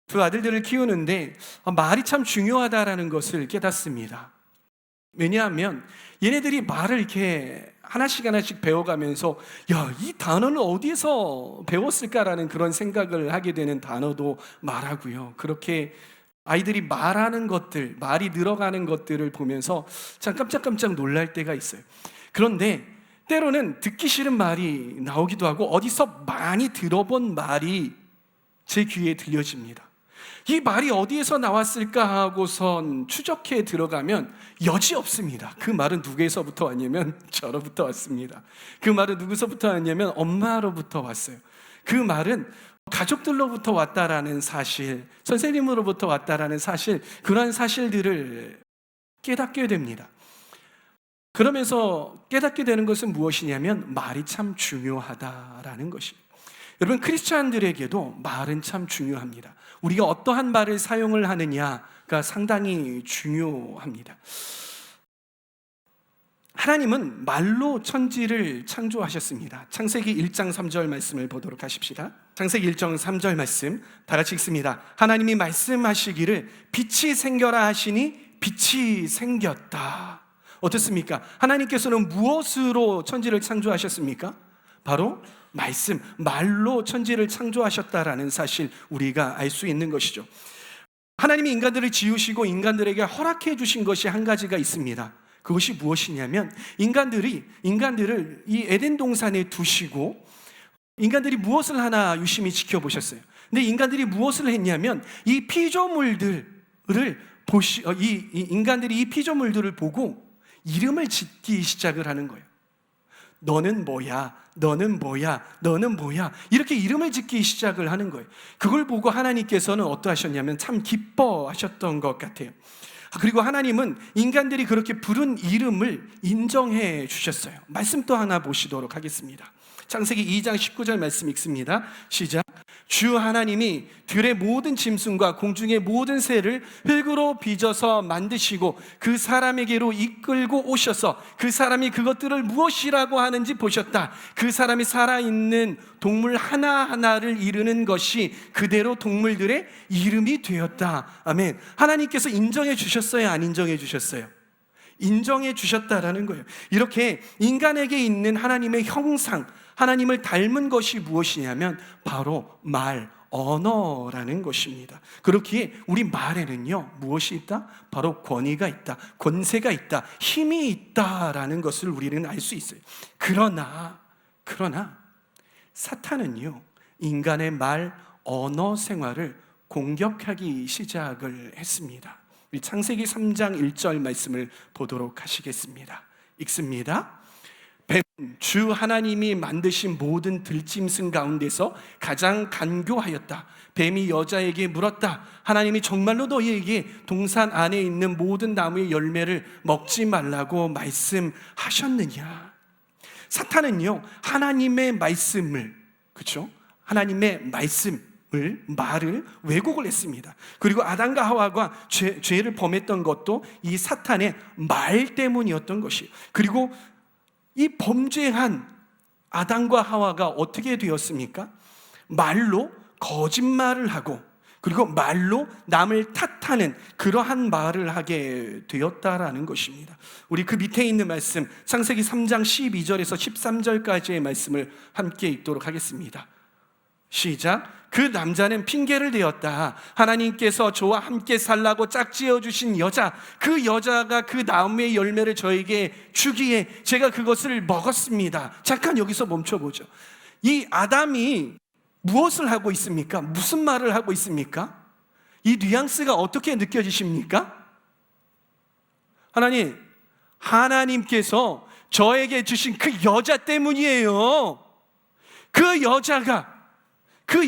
두 아들들을 키우는데 말이 참 중요하다라는 것을 깨닫습니다. 왜냐하면 얘네들이 말을 이렇게 하나씩 배워가면서 이 단어는 어디서 배웠을까라는 그런 생각을 하게 되는 단어도 말하고요. 그렇게 아이들이 말하는 것들, 말이 늘어가는 것들을 보면서 참 깜짝깜짝 놀랄 때가 있어요. 그런데 때로는 듣기 싫은 말이 나오기도 하고 어디서 많이 들어본 말이 제 귀에 들려집니다. 이 말이 어디에서 나왔을까 하고선 추적해 들어가면 여지없습니다. 그 말은 누구에서부터 왔냐면 저로부터 왔습니다. 그 말은 누구서부터 왔냐면 엄마로부터 왔어요. 그 말은 가족들로부터 왔다라는 사실, 선생님으로부터 왔다라는 사실, 그런 사실들을 깨닫게 됩니다. 그러면서 깨닫게 되는 것은 무엇이냐면 말이 참 중요하다라는 것입니다. 여러분, 크리스찬들에게도 말은 참 중요합니다. 우리가 어떠한 말을 사용을 하느냐가 상당히 중요합니다. 하나님은 말로 천지를 창조하셨습니다. 창세기 1장 3절 말씀을 보도록 하십시다. 창세기 1장 3절 말씀 다 같이 읽습니다. 하나님이 말씀하시기를 빛이 생겨라 하시니 빛이 생겼다. 어떻습니까? 하나님께서는 무엇으로 천지를 창조하셨습니까? 바로 말씀, 말로 천지를 창조하셨다라는 사실 우리가 알 수 있는 것이죠. 하나님이 인간들을 지으시고 인간들에게 허락해 주신 것이 한 가지가 있습니다. 그것이 무엇이냐면 인간들을 이 에덴 동산에 두시고 인간들이 무엇을 하나 유심히 지켜보셨어요. 근데 인간들이 무엇을 했냐면 이 피조물들을 인간들이 이 피조물들을 보고 이름을 짓기 시작을 하는 거예요. 너는 뭐야? 너는 뭐야? 너는 뭐야? 이렇게 이름을 짓기 시작을 하는 거예요. 그걸 보고 하나님께서는 어떠하셨냐면 참 기뻐하셨던 것 같아요. 그리고 하나님은 인간들이 그렇게 부른 이름을 인정해 주셨어요. 말씀 또 하나 보시도록 하겠습니다. 창세기 2장 19절 말씀 읽습니다. 시작. 주 하나님이 들의 모든 짐승과 공중의 모든 새를 흙으로 빚어서 만드시고 그 사람에게로 이끌고 오셔서 그 사람이 그것들을 무엇이라고 하는지 보셨다. 그 사람이 살아있는 동물 하나하나를 이루는 것이 그대로 동물들의 이름이 되었다. 아멘. 하나님께서 인정해 주셨어요? 안 인정해 주셨어요? 인정해 주셨다라는 거예요. 이렇게 인간에게 있는 하나님의 형상, 하나님을 닮은 것이 무엇이냐면 바로 말, 언어라는 것입니다. 그렇기에 우리 말에는요 무엇이 있다? 바로 권위가 있다, 권세가 있다, 힘이 있다라는 것을 우리는 알 수 있어요. 그러나 사탄은요 인간의 말, 언어 생활을 공격하기 시작을 했습니다. 우리 창세기 3장 1절 말씀을 보도록 하시겠습니다. 읽습니다. 뱀은 주 하나님이 만드신 모든 들짐승 가운데서 가장 간교하였다. 뱀이 여자에게 물었다. 하나님이 정말로 너희에게 동산 안에 있는 모든 나무의 열매를 먹지 말라고 말씀하셨느냐? 사탄은요 하나님의 말씀을, 그렇죠? 하나님의 말을 왜곡을 했습니다. 그리고 아담과 하와가 죄를 범했던 것도 이 사탄의 말 때문이었던 것이에요. 그리고 이 범죄한 아담과 하와가 어떻게 되었습니까? 말로 거짓말을 하고 그리고 말로 남을 탓하는 그러한 말을 하게 되었다라는 것입니다. 우리 그 밑에 있는 말씀 창세기 3장 12절에서 13절까지의 말씀을 함께 읽도록 하겠습니다. 시작. 그 남자는 핑계를 대었다. 하나님께서 저와 함께 살라고 짝지어 주신 여자, 그 여자가 그 나무의 열매를 저에게 주기에 제가 그것을 먹었습니다. 잠깐 여기서 멈춰보죠. 이 아담이 무엇을 하고 있습니까? 무슨 말을 하고 있습니까? 이 뉘앙스가 어떻게 느껴지십니까? 하나님께서 저에게 주신 그 여자 때문이에요. 그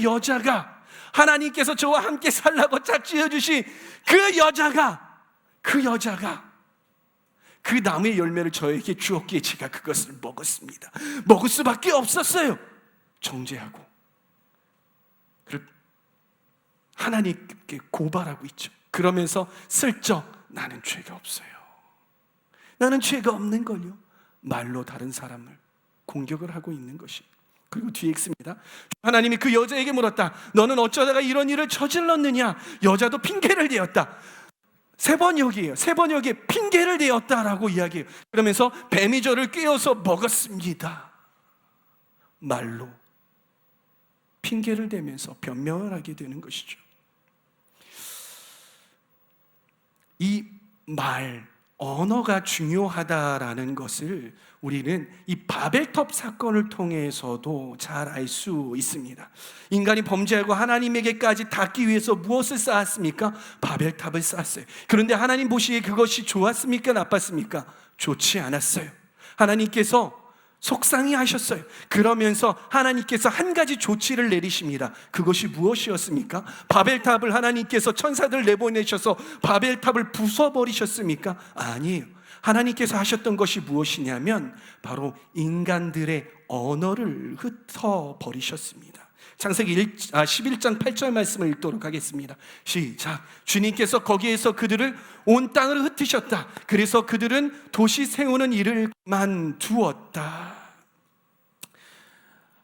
여자가 하나님께서 저와 함께 살라고 짝지어 주신 그 여자가 그 나무의 열매를 저에게 주었기에 제가 그것을 먹었습니다. 먹을 수밖에 없었어요. 정죄하고 하나님께 고발하고 있죠. 그러면서 슬쩍 나는 죄가 없어요. 나는 죄가 없는 걸요. 말로 다른 사람을 공격을 하고 있는 것이. 그리고 뒤에 읽습니다. 하나님이 그 여자에게 물었다. 너는 어쩌다가 이런 일을 저질렀느냐? 여자도 핑계를 대었다. 세 번역이에요. 세 번역에 핑계를 대었다라고 이야기해요. 그러면서 뱀이 저를 꿰어서 먹었습니다. 말로 핑계를 대면서 변명을 하게 되는 것이죠. 이 말, 언어가 중요하다라는 것을 우리는 이 바벨탑 사건을 통해서도 잘 알 수 있습니다. 인간이 범죄하고 하나님에게까지 닿기 위해서 무엇을 쌓았습니까? 바벨탑을 쌓았어요. 그런데 하나님 보시기에 그것이 좋았습니까? 나빴습니까? 좋지 않았어요. 하나님께서 속상해 하셨어요. 그러면서 하나님께서 한 가지 조치를 내리십니다. 그것이 무엇이었습니까? 바벨탑을 하나님께서 천사들 내보내셔서 바벨탑을 부숴버리셨습니까? 아니에요. 하나님께서 하셨던 것이 무엇이냐면 바로 인간들의 언어를 흩어버리셨습니다. 창세기 11장 8절 말씀을 읽도록 하겠습니다. 시작. 주님께서 거기에서 그들을 온 땅을 흩으셨다. 그래서 그들은 도시 세우는 일을 그만두었다.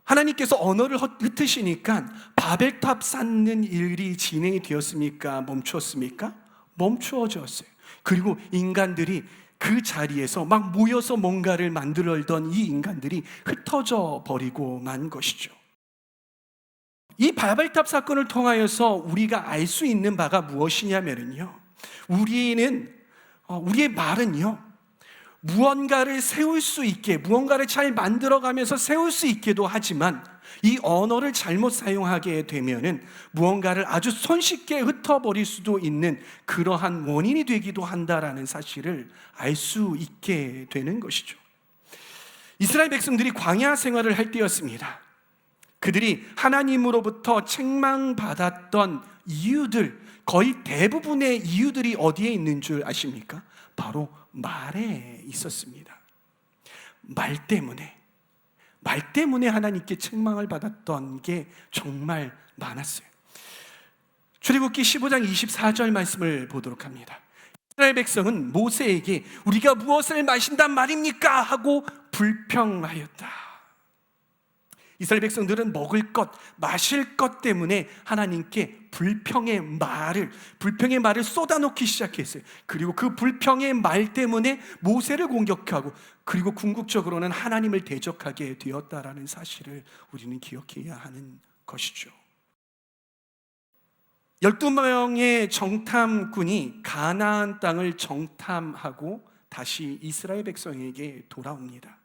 하나님께서 언어를 흩으시니까 바벨탑 쌓는 일이 진행이 되었습니까? 멈추었습니까? 멈추어졌어요. 그리고 인간들이 그 자리에서 막 모여서 뭔가를 만들던 이 인간들이 흩어져 버리고 만 것이죠. 이 바벨탑 사건을 통하여서 우리가 알 수 있는 바가 무엇이냐면요, 우리의 말은요, 무언가를 세울 수 있게, 무언가를 잘 만들어가면서 세울 수 있게도 하지만 이 언어를 잘못 사용하게 되면은 무언가를 아주 손쉽게 흩어버릴 수도 있는 그러한 원인이 되기도 한다라는 사실을 알 수 있게 되는 것이죠. 이스라엘 백성들이 광야 생활을 할 때였습니다. 그들이 하나님으로부터 책망받았던 이유들, 거의 대부분의 이유들이 어디에 있는 줄 아십니까? 바로 말에 있었습니다. 말 때문에 하나님께 책망을 받았던 게 정말 많았어요. 출애굽기 15장 24절 말씀을 보도록 합니다. 이스라엘 백성은 모세에게 우리가 무엇을 마신단 말입니까? 하고 불평하였다. 이스라엘 백성들은 먹을 것, 마실 것 때문에 하나님께 불평의 말을 쏟아놓기 시작했어요. 그리고 그 불평의 말 때문에 모세를 공격하고, 그리고 궁극적으로는 하나님을 대적하게 되었다라는 사실을 우리는 기억해야 하는 것이죠. 12명의 정탐꾼이 가나안 땅을 정탐하고 다시 이스라엘 백성에게 돌아옵니다.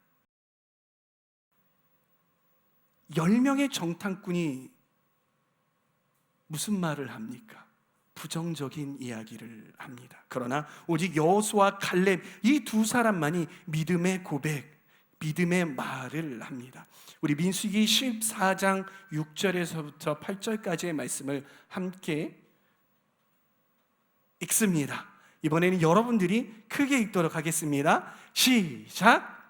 10명의 정탐꾼이 무슨 말을 합니까? 부정적인 이야기를 합니다. 그러나 오직 여호수아 갈렙, 이 두 사람만이 믿음의 고백, 믿음의 말을 합니다. 우리 민수기 14장 6절에서부터 8절까지의 말씀을 함께 읽습니다. 이번에는 여러분들이 크게 읽도록 하겠습니다. 시작.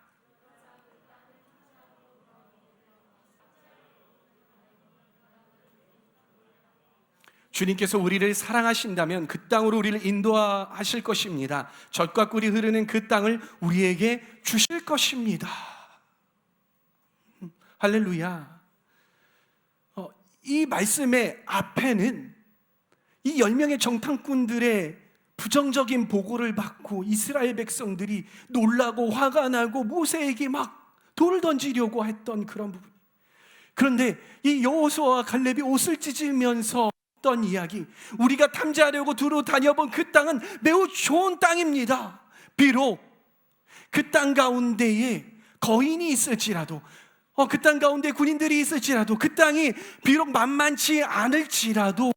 주님께서 우리를 사랑하신다면 그 땅으로 우리를 인도하실 것입니다. 젖과 꿀이 흐르는 그 땅을 우리에게 주실 것입니다. 할렐루야. 이 말씀의 앞에는 이 10명의 정탐꾼들의 부정적인 보고를 받고 이스라엘 백성들이 놀라고 화가 나고 모세에게 막 돌을 던지려고 했던 그런 부분. 그런데 이 여호수아와 갈렙이 옷을 찢으면서 했던 이야기, 우리가 탐지하려고 두루 다녀본 그 땅은 매우 좋은 땅입니다. 비록 그 땅 가운데에 거인이 있을지라도, 그 땅 가운데 군인들이 있을지라도, 그 땅이 비록 만만치 않을지라도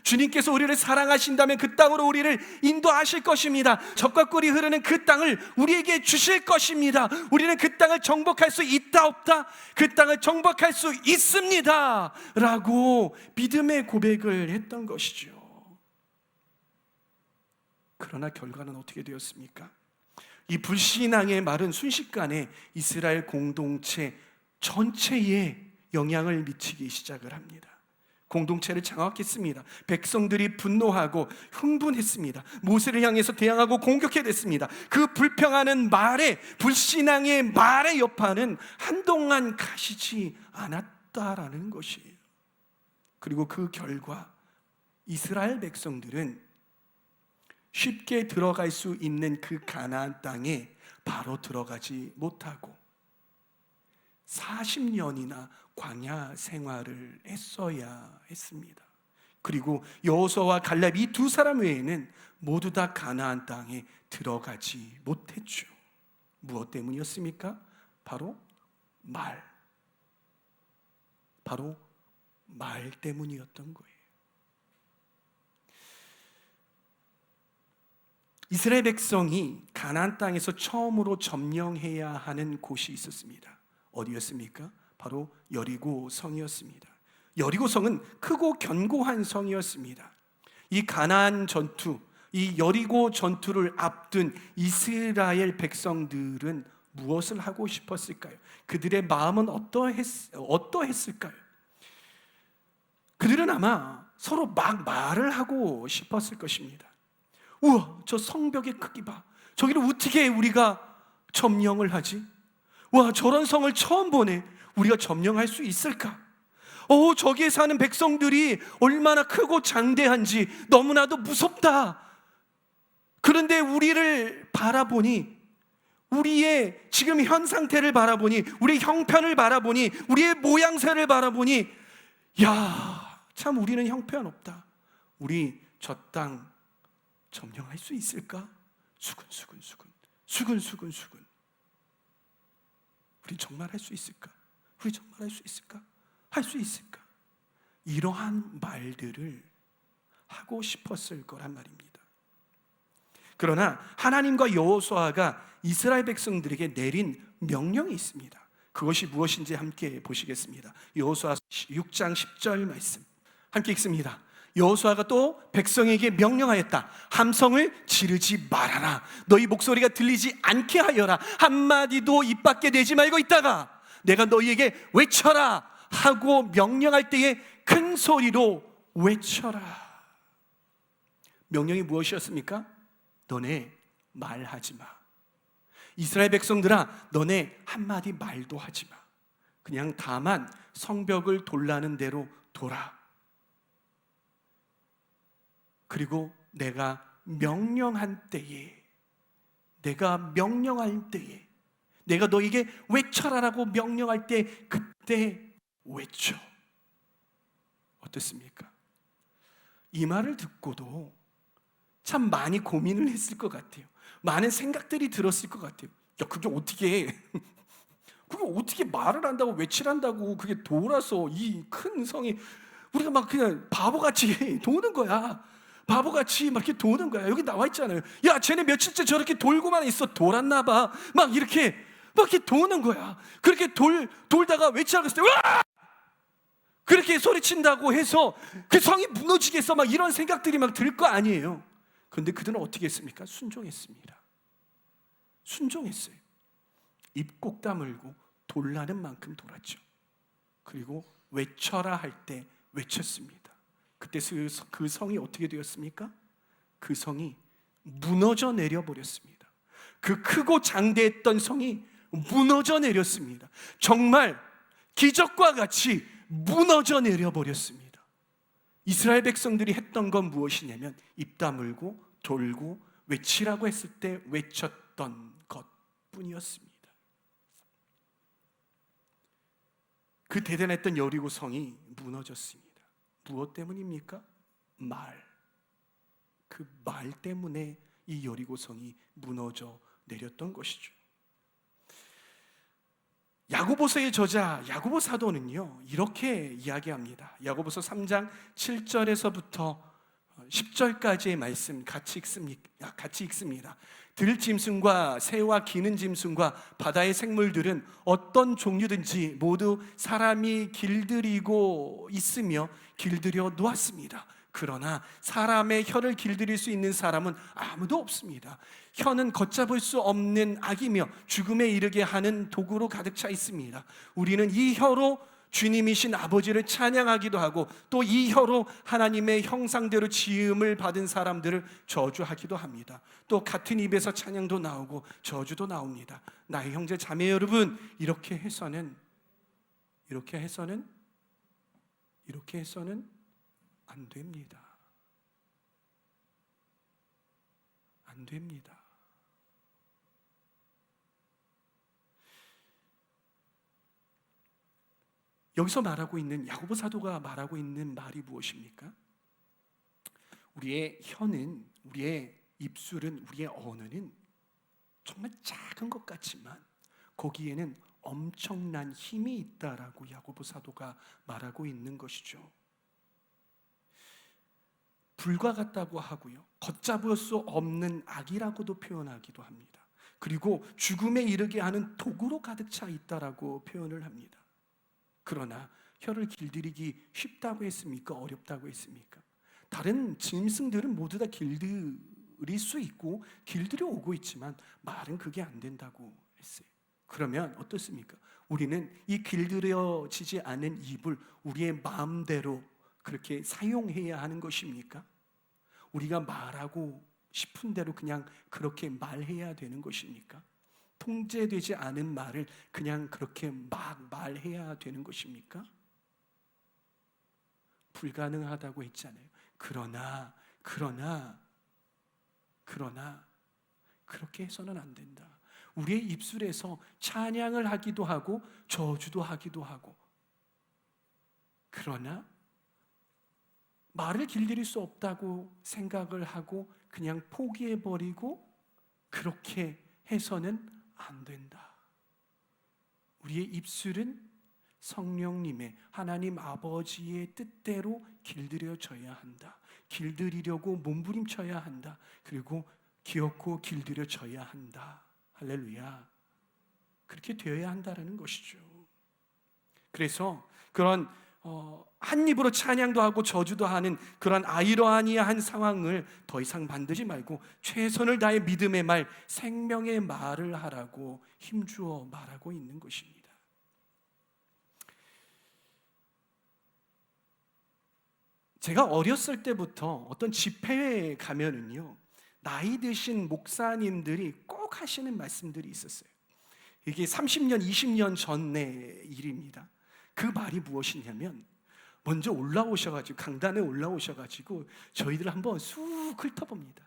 주님께서 우리를 사랑하신다면 그 땅으로 우리를 인도하실 것입니다. 젖과 꿀이 흐르는 그 땅을 우리에게 주실 것입니다. 우리는 그 땅을 정복할 수 있다 없다? 그 땅을 정복할 수 있습니다 라고 믿음의 고백을 했던 것이죠. 그러나 결과는 어떻게 되었습니까? 이 불신앙의 말은 순식간에 이스라엘 공동체 전체에 영향을 미치기 시작을 합니다. 공동체를 장악했습니다. 백성들이 분노하고 흥분했습니다. 모세를 향해서 대항하고 공격해댔습니다. 그 불평하는 말에, 불신앙의 말의 여파는 한동안 가시지 않았다라는 것이에요. 그리고 그 결과 이스라엘 백성들은 쉽게 들어갈 수 있는 그 가나안 땅에 바로 들어가지 못하고 40년이나 광야 생활을 했어야 했습니다. 그리고 여호수아와 갈렙 이 두 사람 외에는 모두 다 가나안 땅에 들어가지 못했죠. 무엇 때문이었습니까? 바로 말 때문이었던 거예요. 이스라엘 백성이 가나안 땅에서 처음으로 점령해야 하는 곳이 있었습니다. 어디였습니까? 바로 여리고 성이었습니다. 여리고 성은 크고 견고한 성이었습니다. 이 가나안 전투, 이 여리고 전투를 앞둔 이스라엘 백성들은 무엇을 하고 싶었을까요? 그들의 마음은 어떠했을까요? 그들은 아마 서로 막 말을 하고 싶었을 것입니다. 우와, 저 성벽의 크기 봐. 저기를 어떻게 우리가 점령을 하지? 와, 저런 성을 처음 보네. 우리가 점령할 수 있을까? 저기에 사는 백성들이 얼마나 크고 장대한지 너무나도 무섭다. 그런데 우리를 바라보니, 우리의 지금 현 상태를 바라보니, 우리의 형편을 바라보니, 우리의 모양새를 바라보니, 야, 참 우리는 형편없다. 우리 저 땅 점령할 수 있을까? 수근수근. 우리 정말 할 수 있을까? 할 수 있을까? 이러한 말들을 하고 싶었을 거란 말입니다. 그러나 하나님과 여호수아가 이스라엘 백성들에게 내린 명령이 있습니다. 그것이 무엇인지 함께 보시겠습니다. 여호수아 6장 10절 말씀 함께 읽습니다. 여호수아가 또 백성에게 명령하였다. 함성을 지르지 말아라. 너희 목소리가 들리지 않게 하여라. 한마디도 입 밖에 내지 말고 있다가 내가 너희에게 외쳐라 하고 명령할 때에 큰 소리로 외쳐라. 명령이 무엇이었습니까? 너네 말하지 마. 이스라엘 백성들아, 너네 한마디 말도 하지 마. 그냥 다만 성벽을 돌라는 대로 돌아. 그리고 내가 명령할 때에, 내가 너에게 외쳐라라고 명령할 때 그때 외쳐. 어떻습니까? 이 말을 듣고도 참 많이 고민을 했을 것 같아요. 많은 생각들이 들었을 것 같아요. 야, 그게 어떻게 말을 한다고 외치란다고 그게 돌아서 이 큰 성이 우리가 막 그냥 바보같이 도는 거야. 바보같이 막 이렇게 도는 거야. 여기 나와 있잖아요. 야, 쟤네 며칠째 저렇게 돌고만 있어. 돌았나 봐. 막 이렇게 도는 거야. 그렇게 돌다가 외치라고 했을 때 와! 그렇게 소리친다고 해서 그 성이 무너지겠어. 막 이런 생각들이 막 들 거 아니에요. 그런데 그들은 어떻게 했습니까? 순종했습니다. 입 꼭 다물고 돌라는 만큼 돌았죠. 그리고 외쳐라 할 때 외쳤습니다. 그때 그 성이 어떻게 되었습니까? 그 성이 무너져 내려버렸습니다. 그 크고 장대했던 성이 무너져 내렸습니다. 정말 기적과 같이 무너져 내려버렸습니다. 이스라엘 백성들이 했던 건 무엇이냐면 입 다물고 돌고 외치라고 했을 때 외쳤던 것뿐이었습니다. 그 대단했던 여리고 성이 무너졌습니다. 무엇 때문입니까? 그 말 때문에 이 여리고 성이 무너져 내렸던 것이죠. 야고보서의 저자 야고보 사도는요 이렇게 이야기합니다. 야고보서 3장 7절에서부터 10절까지의 말씀 같이 읽습니다. 들짐승과 새와 기는 짐승과 바다의 생물들은 어떤 종류든지 모두 사람이 길들이고 있으며 길들여 놓았습니다. 그러나 사람의 혀를 길들일 수 있는 사람은 아무도 없습니다. 혀는 걷잡을 수 없는 악이며 죽음에 이르게 하는 도구로 가득 차 있습니다. 우리는 이 혀로 주님이신 아버지를 찬양하기도 하고 또 이 혀로 하나님의 형상대로 지음을 받은 사람들을 저주하기도 합니다. 또 같은 입에서 찬양도 나오고 저주도 나옵니다. 나의 형제 자매 여러분, 이렇게 해서는 안 됩니다. 안 됩니다. 여기서 말하고 있는 야고보 사도가 말하고 있는 말이 무엇입니까? 우리의 혀는, 우리의 입술은, 우리의 언어는 정말 작은 것 같지만 거기에는 엄청난 힘이 있다라고 야고보 사도가 말하고 있는 것이죠. 불과 같다고 하고요, 걷잡을 수 없는 악이라고도 표현하기도 합니다. 그리고 죽음에 이르게 하는 독으로 가득 차 있다라고 표현을 합니다. 그러나 혀를 길들이기 쉽다고 했습니까? 어렵다고 했습니까? 다른 짐승들은 모두 다 길들일 수 있고 길들여 오고 있지만 말은 그게 안 된다고 했어요. 그러면 어떻습니까? 우리는 이 길들여지지 않은 입을 우리의 마음대로 그렇게 사용해야 하는 것입니까? 우리가 말하고 싶은 대로 그냥 그렇게 말해야 되는 것입니까? 통제되지 않은 말을 그냥 그렇게 막 말해야 되는 것입니까? 불가능하다고 했잖아요. 그러나 그렇게 해서는 안 된다. 우리의 입술에서 찬양을 하기도 하고 저주도 하기도 하고, 그러나 말을 길들일 수 없다고 생각을 하고 그냥 포기해버리고 그렇게 해서는 안 된다. 우리의 입술은 성령님의, 하나님 아버지의 뜻대로 길들여져야 한다. 길들이려고 몸부림쳐야 한다. 그리고 기어코 길들여져야 한다. 할렐루야. 그렇게 되어야 한다라는 것이죠. 그래서 그런 한 입으로 찬양도 하고 저주도 하는 그런 아이러니한 상황을 더 이상 만들지 말고 최선을 다해 믿음의 말, 생명의 말을 하라고 힘주어 말하고 있는 것입니다. 제가 어렸을 때부터 어떤 집회에 가면은요, 나이 드신 목사님들이 꼭 하시는 말씀들이 있었어요. 이게 30년, 20년 전의 일입니다. 그 말이 무엇이냐면, 먼저 올라오셔가지고, 강단에 올라오셔가지고 저희들 한번 쑥 훑어봅니다.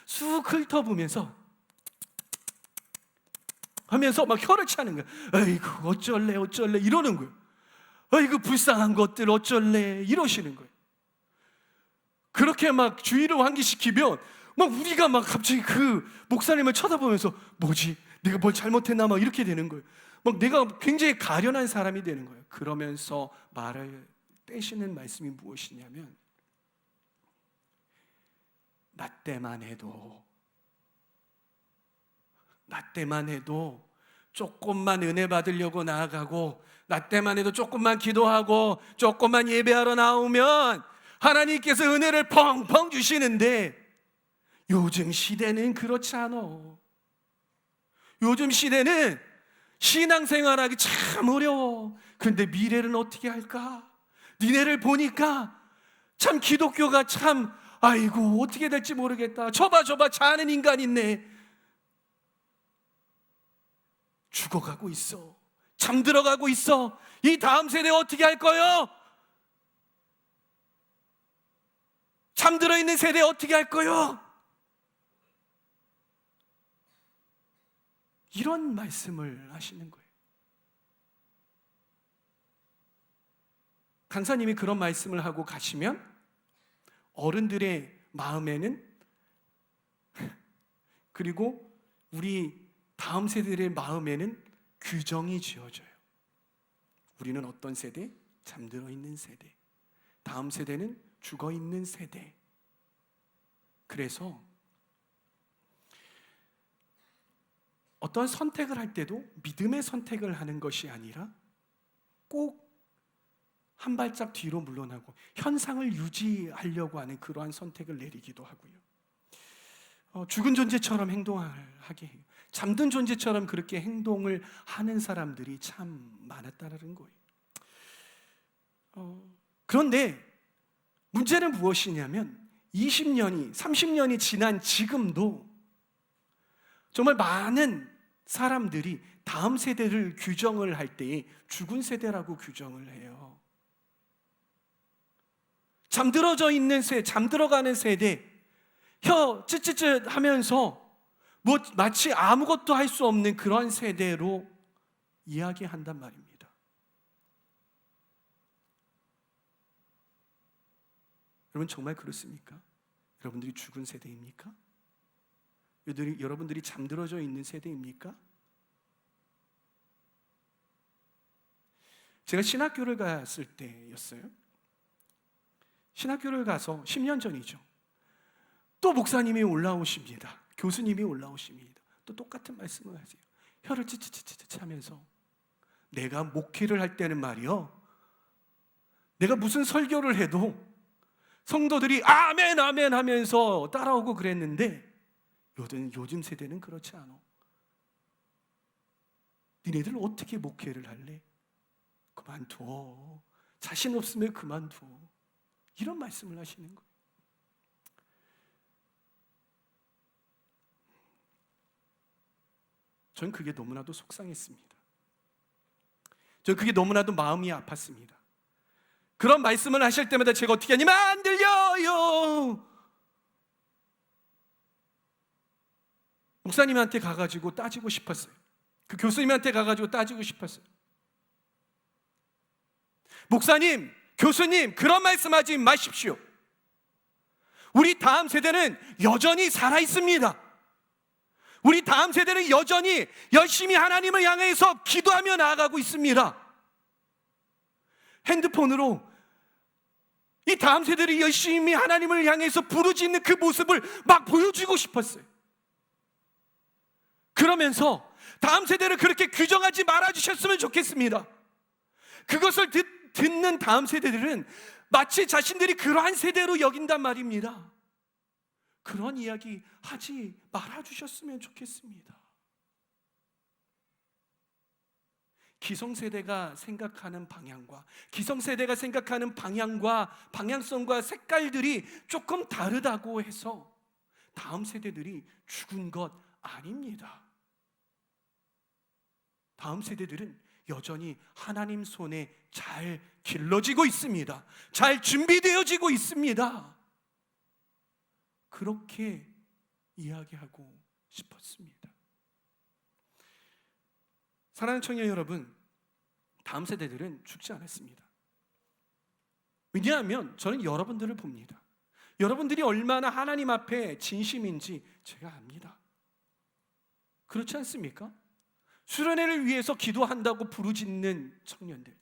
쑥 훑어보면서 하면서 막 혀를 차는 거예요. 아이고 어쩔래 이러는 거예요. 아이고 불쌍한 것들 어쩔래 이러시는 거예요. 그렇게 막 주의를 환기시키면 막 우리가 막 갑자기 그 목사님을 쳐다보면서 뭐지? 내가 뭘 잘못했나? 막 이렇게 되는 거예요. 막 내가 굉장히 가련한 사람이 되는 거예요. 그러면서 말을 떼시는 말씀이 무엇이냐면, 나 때만 해도 조금만 은혜 받으려고 나아가고, 나 때만 해도 조금만 기도하고 조금만 예배하러 나오면 하나님께서 은혜를 펑펑 주시는데, 요즘 시대는 그렇지 않아. 요즘 시대는 신앙생활하기 참 어려워. 그런데 미래는 어떻게 할까? 니네를 보니까 참 기독교가 참 아이고 어떻게 될지 모르겠다. 저봐 자는 인간 있네. 죽어가고 있어. 잠들어가고 있어. 이 다음 세대 어떻게 할 거요? 잠들어 있는 세대 어떻게 할 거요? 이런 말씀을 하시는 거예요. 강사님이 그런 말씀을 하고 가시면 어른들의 마음에는, 그리고 우리 다음 세대의 마음에는 규정이 지어져요. 우리는 어떤 세대? 잠들어 있는 세대. 다음 세대는 죽어 있는 세대. 그래서 어떤 선택을 할 때도 믿음의 선택을 하는 것이 아니라 꼭 한 발짝 뒤로 물러나고 현상을 유지하려고 하는 그러한 선택을 내리기도 하고요. 죽은 존재처럼 행동하게 해요. 잠든 존재처럼 그렇게 행동을 하는 사람들이 참 많았다는 거예요. 그런데 문제는 무엇이냐면 20년이, 30년이 지난 지금도 정말 많은 사람들이 다음 세대를 규정을 할 때에 죽은 세대라고 규정을 해요. 잠들어져 있는 잠들어가는 세대, 혀 찌찌찌 하면서 마치 아무것도 할 수 없는 그런 세대로 이야기한단 말입니다. 여러분 정말 그렇습니까? 여러분들이 죽은 세대입니까? 여러분들이 잠들어져 있는 세대입니까? 제가 신학교를 갔을 때였어요. 신학교를 가서 10년 전이죠. 또 목사님이 올라오십니다. 교수님이 올라오십니다. 또 똑같은 말씀을 하세요. 혀를 찌찌찌찌 하면서 내가 목회를 할 때는 말이요, 내가 무슨 설교를 해도 성도들이 아멘 아멘 하면서 따라오고 그랬는데 요즘 세대는 그렇지 않아. 니네들 어떻게 목회를 할래? 그만둬. 자신 없으면 그만둬. 이런 말씀을 하시는 거예요. 전 그게 너무나도 속상했습니다. 전 그게 너무나도 마음이 아팠습니다. 그런 말씀을 하실 때마다 제가 어떻게 하냐면 안 들려요. 목사님한테 가가지고 따지고 싶었어요. 그 교수님한테 가가지고 따지고 싶었어요. 목사님, 교수님, 그런 말씀하지 마십시오. 우리 다음 세대는 여전히 살아있습니다. 우리 다음 세대는 여전히 열심히 하나님을 향해서 기도하며 나아가고 있습니다. 핸드폰으로 이 다음 세대들이 열심히 하나님을 향해서 부르짖는 그 모습을 막 보여주고 싶었어요. 그러면서 다음 세대를 그렇게 규정하지 말아주셨으면 좋겠습니다. 그것을 듣는 다음 세대들은 마치 자신들이 그러한 세대로 여긴단 말입니다. 그런 이야기 하지 말아주셨으면 좋겠습니다. 기성세대가 생각하는 방향과 기성세대가 생각하는 방향성과 색깔들이 조금 다르다고 해서 다음 세대들이 죽은 것 아닙니다. 다음 세대들은 여전히 하나님 손에 잘 길러지고 있습니다. 잘 준비되어지고 있습니다. 그렇게 이야기하고 싶었습니다. 사랑하는 청년 여러분, 다음 세대들은 죽지 않았습니다. 왜냐하면 저는 여러분들을 봅니다. 여러분들이 얼마나 하나님 앞에 진심인지 제가 압니다. 그렇지 않습니까? 수련회를 위해서 기도한다고 부르짖는 청년들,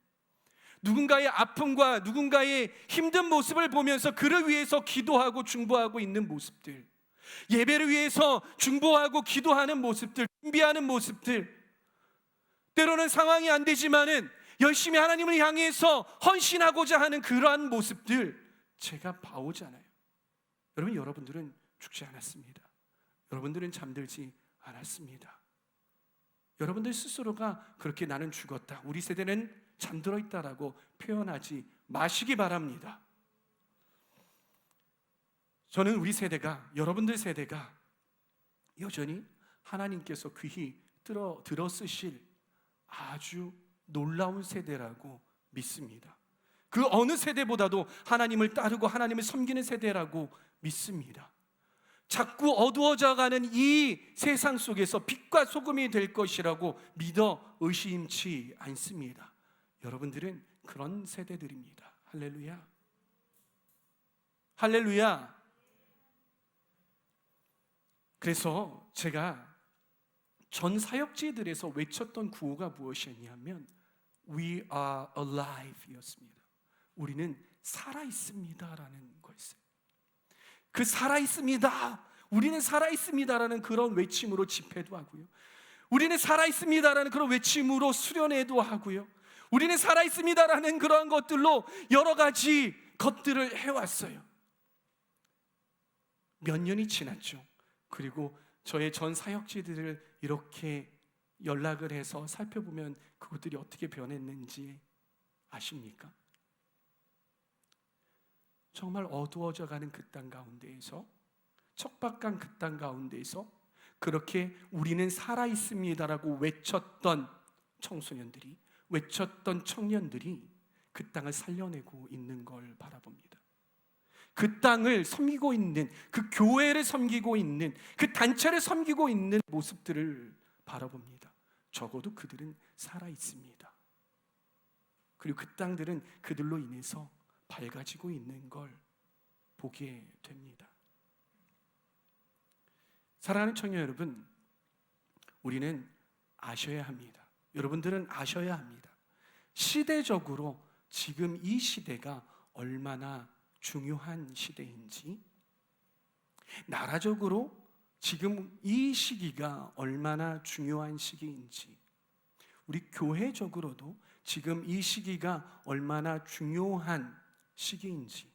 누군가의 아픔과 누군가의 힘든 모습을 보면서 그를 위해서 기도하고 중보하고 있는 모습들, 예배를 위해서 중보하고 기도하는 모습들, 준비하는 모습들, 때로는 상황이 안 되지만은 열심히 하나님을 향해서 헌신하고자 하는 그러한 모습들 제가 봐오잖아요. 여러분들은 죽지 않았습니다. 여러분들은 잠들지 않았습니다. 여러분들 스스로가 그렇게 나는 죽었다, 우리 세대는 잠들어 있다라고 표현하지 마시기 바랍니다. 저는 우리 세대가, 여러분들 세대가 여전히 하나님께서 귀히 들어 쓰실 아주 놀라운 세대라고 믿습니다. 그 어느 세대보다도 하나님을 따르고 하나님을 섬기는 세대라고 믿습니다. 자꾸 어두워져가는 이 세상 속에서 빛과 소금이 될 것이라고 믿어 의심치 않습니다. 여러분들은 그런 세대들입니다. 할렐루야. 할렐루야. 그래서 제가 전 사역지들에서 외쳤던 구호가 무엇이었냐면 We are alive 였습니다. 우리는 살아있습니다라는 거였어요. 그 살아있습니다, 우리는 살아있습니다라는 그런 외침으로 집회도 하고요, 우리는 살아있습니다라는 그런 외침으로 수련회도 하고요, 우리는 살아있습니다라는 그런 것들로 여러 가지 것들을 해왔어요. 몇 년이 지났죠. 그리고 저의 전 사역지들을 이렇게 연락을 해서 살펴보면 그것들이 어떻게 변했는지 아십니까? 정말 어두워져 가는 그 땅 가운데에서, 척박한 그 땅 가운데에서 그렇게 우리는 살아있습니다라고 외쳤던 청소년들이, 외쳤던 청년들이 그 땅을 살려내고 있는 걸 바라봅니다. 그 땅을 섬기고 있는, 그 교회를 섬기고 있는, 그 단체를 섬기고 있는 모습들을 바라봅니다. 적어도 그들은 살아있습니다. 그리고 그 땅들은 그들로 인해서 밝아지고 있는 걸 보게 됩니다. 사랑하는 청년 여러분, 우리는 아셔야 합니다. 여러분들은 아셔야 합니다. 시대적으로 지금 이 시대가 얼마나 중요한 시대인지, 나라적으로 지금 이 시기가 얼마나 중요한 시기인지, 우리 교회적으로도 지금 이 시기가 얼마나 중요한 시기인지,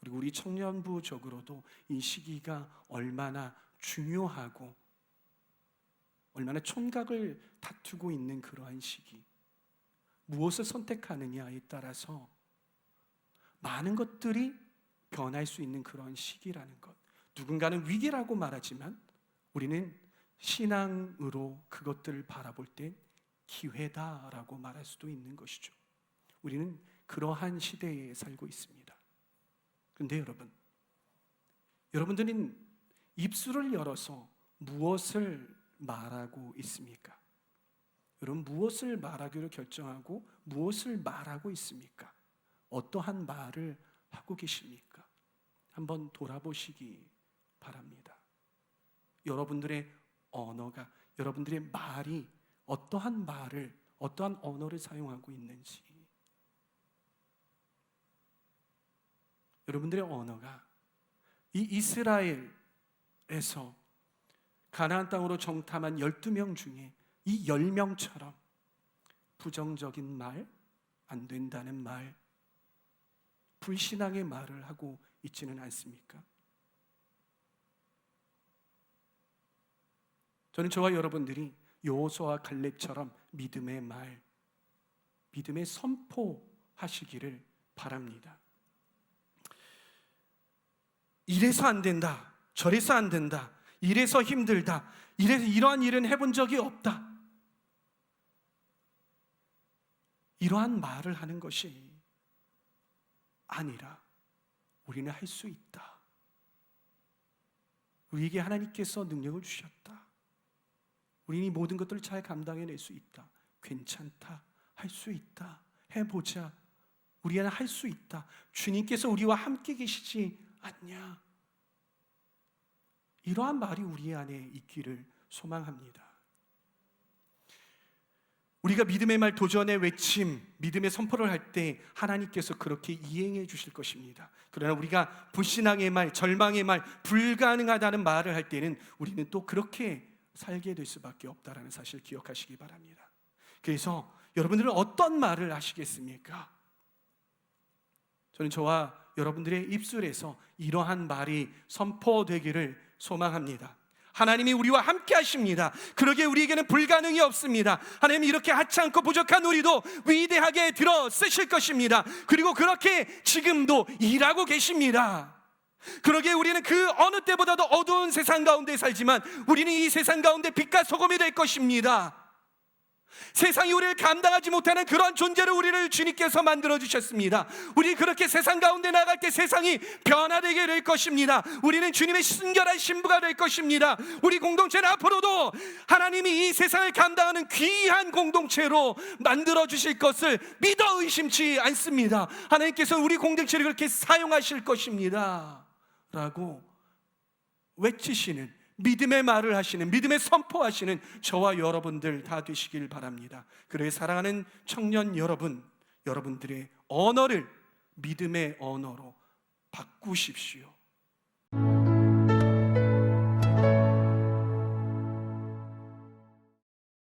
그리고 우리 청년부적으로도 이 시기가 얼마나 중요하고 얼마나 촌각을 다투고 있는 그러한 시기, 무엇을 선택하느냐에 따라서 많은 것들이 변할 수 있는 그런 시기라는 것. 누군가는 위기라고 말하지만 우리는 신앙으로 그것들을 바라볼 때 기회다라고 말할 수도 있는 것이죠. 우리는 그러한 시대에 살고 있습니다. 그런데 여러분들은 입술을 열어서 무엇을 말하고 있습니까? 여러분, 무엇을 말하기로 결정하고 무엇을 말하고 있습니까? 어떠한 말을 하고 계십니까? 한번 돌아보시기 바랍니다. 여러분들의 언어가, 여러분들의 말이 어떠한 말을, 어떠한 언어를 사용하고 있는지, 여러분들의 언어가 이 이스라엘에서 가나안 땅으로 정탐한 12명 중에 이 10명처럼 부정적인 말, 안 된다는 말, 불신앙의 말을 하고 있지는 않습니까? 저는 저와 여러분들이 여호수아와 갈렙처럼 믿음의 말, 믿음의 선포하시기를 바랍니다. 이래서 안 된다, 저래서 안 된다, 이래서 힘들다, 이러한 일은 해본 적이 없다, 이러한 말을 하는 것이 아니라 우리는 할 수 있다, 우리에게 하나님께서 능력을 주셨다, 우리는 이 모든 것들을 잘 감당해낼 수 있다, 괜찮다, 할 수 있다, 해보자, 우리는 할 수 있다, 주님께서 우리와 함께 계시지 않냐, 이러한 말이 우리 안에 있기를 소망합니다. 우리가 믿음의 말, 도전의 외침, 믿음의 선포를 할 때 하나님께서 그렇게 이행해 주실 것입니다. 그러나 우리가 불신앙의 말, 절망의 말, 불가능하다는 말을 할 때는 우리는 또 그렇게 살게 될 수밖에 없다는 사실 기억하시기 바랍니다. 그래서 여러분들은 어떤 말을 하시겠습니까? 저는 저와 여러분들의 입술에서 이러한 말이 선포되기를 소망합니다. 하나님이 우리와 함께 하십니다. 그러기에 우리에게는 불가능이 없습니다. 하나님이 이렇게 하찮고 부족한 우리도 위대하게 들어 쓰실 것입니다. 그리고 그렇게 지금도 일하고 계십니다. 그러기에 우리는 그 어느 때보다도 어두운 세상 가운데 살지만 우리는 이 세상 가운데 빛과 소금이 될 것입니다. 세상이 우리를 감당하지 못하는 그런 존재로 우리를 주님께서 만들어 주셨습니다. 우리 그렇게 세상 가운데 나갈 때 세상이 변화되게 될 것입니다. 우리는 주님의 순결한 신부가 될 것입니다. 우리 공동체는 앞으로도 하나님이 이 세상을 감당하는 귀한 공동체로 만들어 주실 것을 믿어 의심치 않습니다. 하나님께서 우리 공동체를 그렇게 사용하실 것입니다 라고 외치시는, 믿음의 말을 하시는, 믿음의 선포하시는 저와 여러분들 다 되시길 바랍니다. 그래, 사랑하는 청년 여러분, 여러분들의 언어를 믿음의 언어로 바꾸십시오.